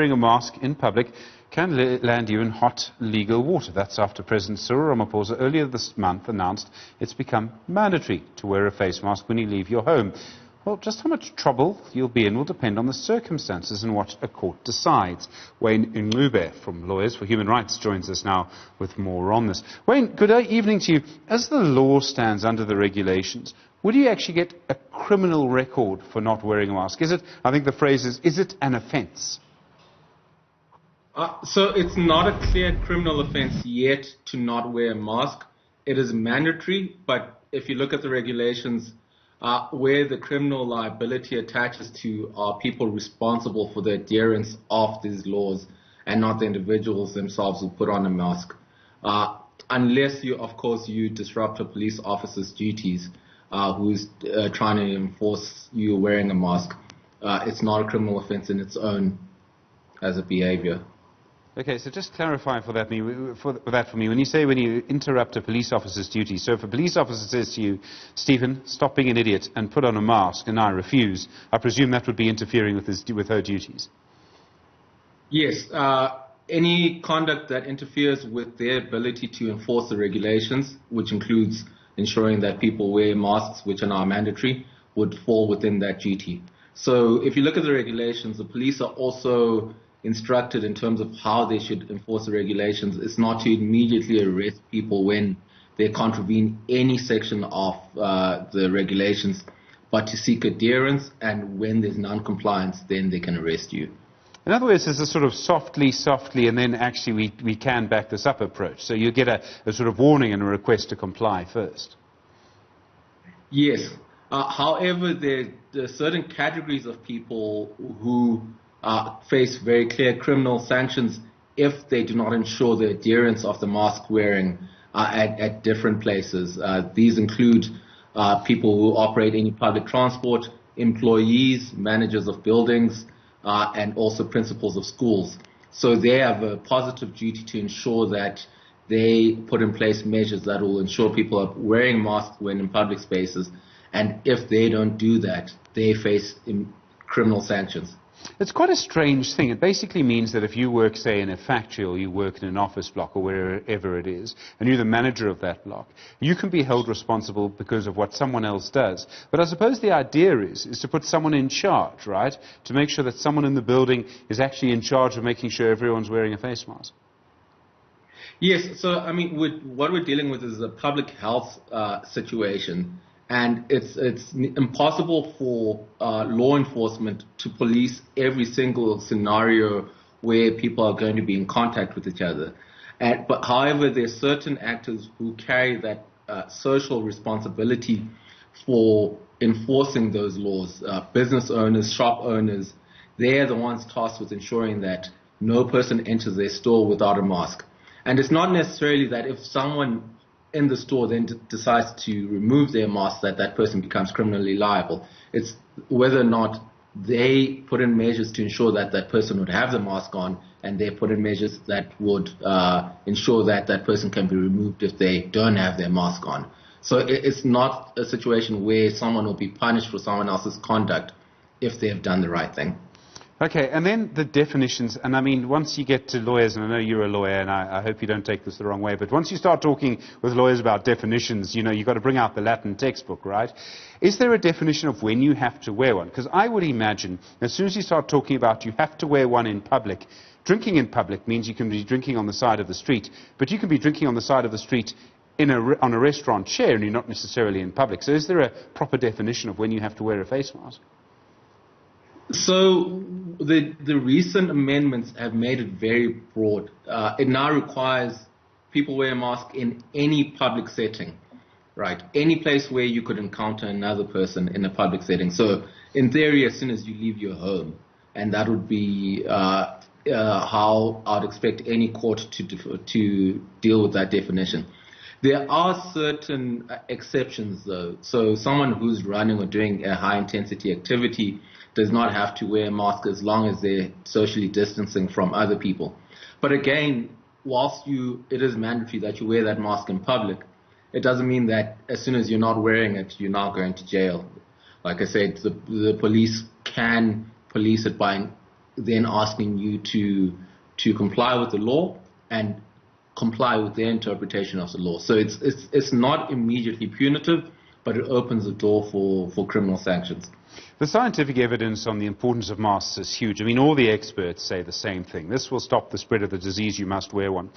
Wearing a mask in public can land you in hot legal water. That's after President Cyril Ramaphosa earlier this month announced it's become mandatory to wear a face mask when you leave your home. Well, just how much trouble you'll be in will depend on the circumstances and what a court decides. Wayne Ncube from Lawyers for Human Rights joins us now with more on this. Wayne, good evening to you. As the law stands under the regulations, would you actually get a criminal record for not wearing a mask? Is it, I think the phrase is it an offence? So it's not a clear criminal offence yet to not wear a mask. It is mandatory, but if you look at the regulations, where the criminal liability attaches to are people responsible for the adherence of these laws and not the individuals themselves who put on a mask. Unless you, of course, you disrupt a police officer's duties who's trying to enforce you wearing a mask. It's not a criminal offence in its own as a behavior. Okay, so just clarify for that for me. When you interrupt a police officer's duty, so if a police officer says to you, Stephen, stop being an idiot and put on a mask, and I refuse, I presume that would be interfering with her duties? Yes. Any conduct that interferes with their ability to enforce the regulations, which includes ensuring that people wear masks, which are now mandatory, would fall within that duty. So if you look at the regulations, the police are also instructed in terms of how they should enforce the regulations. It's not to immediately arrest people when they contravene any section of the regulations, but to seek adherence, and when there's non-compliance, then they can arrest you. In other words, there's a sort of softly, and then actually we can back this up approach. So you get a sort of warning and a request to comply first. Yes. However, there are certain categories of people who face very clear criminal sanctions if they do not ensure the adherence of the mask wearing at different places. These include people who operate any public transport, employees, managers of buildings, and also principals of schools. So they have a positive duty to ensure that they put in place measures that will ensure people are wearing masks when in public spaces, and if they don't do that, they face criminal sanctions. It's quite a strange thing. It basically means that if you work, say, in a factory or you work in an office block or wherever it is, and you're the manager of that block, you can be held responsible because of what someone else does. But I suppose the idea is to put someone in charge, right? To make sure that someone in the building is actually in charge of making sure everyone's wearing a face mask. Yes, so I mean, what we're dealing with is a public health situation. And it's impossible for law enforcement to police every single scenario where people are going to be in contact with each other. But however, there's certain actors who carry that social responsibility for enforcing those laws. Business owners, shop owners, they're the ones tasked with ensuring that no person enters their store without a mask. And it's not necessarily that if someone in the store then decides to remove their mask that person becomes criminally liable. It's whether or not they put in measures to ensure that that person would have the mask on, and they put in measures that would ensure that that person can be removed if they don't have their mask on. So it's not a situation where someone will be punished for someone else's conduct if they have done the right thing. Okay, and then the definitions, and I mean, once you get to lawyers, and I know you're a lawyer, and I hope you don't take this the wrong way, but once you start talking with lawyers about definitions, you know, you've got to bring out the Latin textbook, right? Is there a definition of when you have to wear one? Because I would imagine, as soon as you start talking about you have to wear one in public, drinking in public means you can be drinking on the side of the street, but you can be drinking on the side of the street on a restaurant chair, and you're not necessarily in public. So is there a proper definition of when you have to wear a face mask? So the recent amendments have made it very broad. It now requires people wear a mask in any public setting, right? Any place where you could encounter another person in a public setting. So in theory, as soon as you leave your home, and that would be how I'd expect any court to deal with that definition. There are certain exceptions, though. So someone who's running or doing a high-intensity activity does not have to wear a mask as long as they're socially distancing from other people. But again, whilst it is mandatory that you wear that mask in public, it doesn't mean that as soon as you're not wearing it, you're not going to jail. Like I said, the police can police it by then asking you to comply with the law and comply with their interpretation of the law. So it's not immediately punitive, but it opens the door for criminal sanctions. The scientific evidence on the importance of masks is huge. I mean, all the experts say the same thing. This will stop the spread of the disease. You must wear one.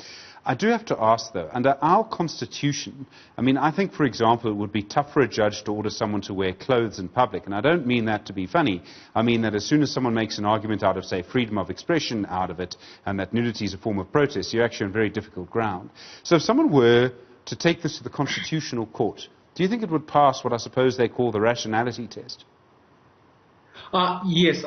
I do have to ask, though, under our Constitution, I mean, I think, for example, it would be tough for a judge to order someone to wear clothes in public. And I don't mean that to be funny. I mean that as soon as someone makes an argument out of, say, freedom of expression out of it, and that nudity is a form of protest, you're actually on very difficult ground. So if someone were to take this to the Constitutional Court, do you think it would pass what I suppose they call the rationality test? Yes,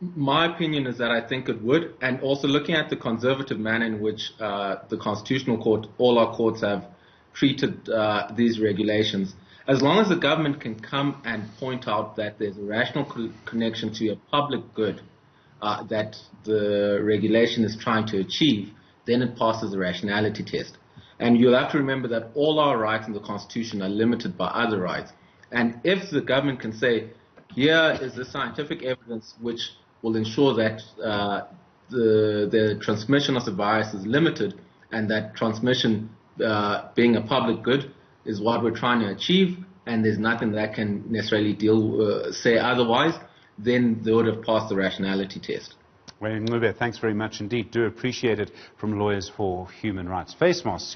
my opinion is that I think it would, and also looking at the conservative manner in which the Constitutional Court, all our courts have treated these regulations, as long as the government can come and point out that there's a rational connection to a public good that the regulation is trying to achieve, then it passes the rationality test. And you'll have to remember that all our rights in the Constitution are limited by other rights. And if the government can say, here is the scientific evidence which will ensure that the transmission of the virus is limited, and that transmission being a public good is what we're trying to achieve, and there's nothing that can necessarily say otherwise, then they would have passed the rationality test. Well, Ncube, thanks very much indeed. Do appreciate it from Lawyers for Human Rights. Face masks.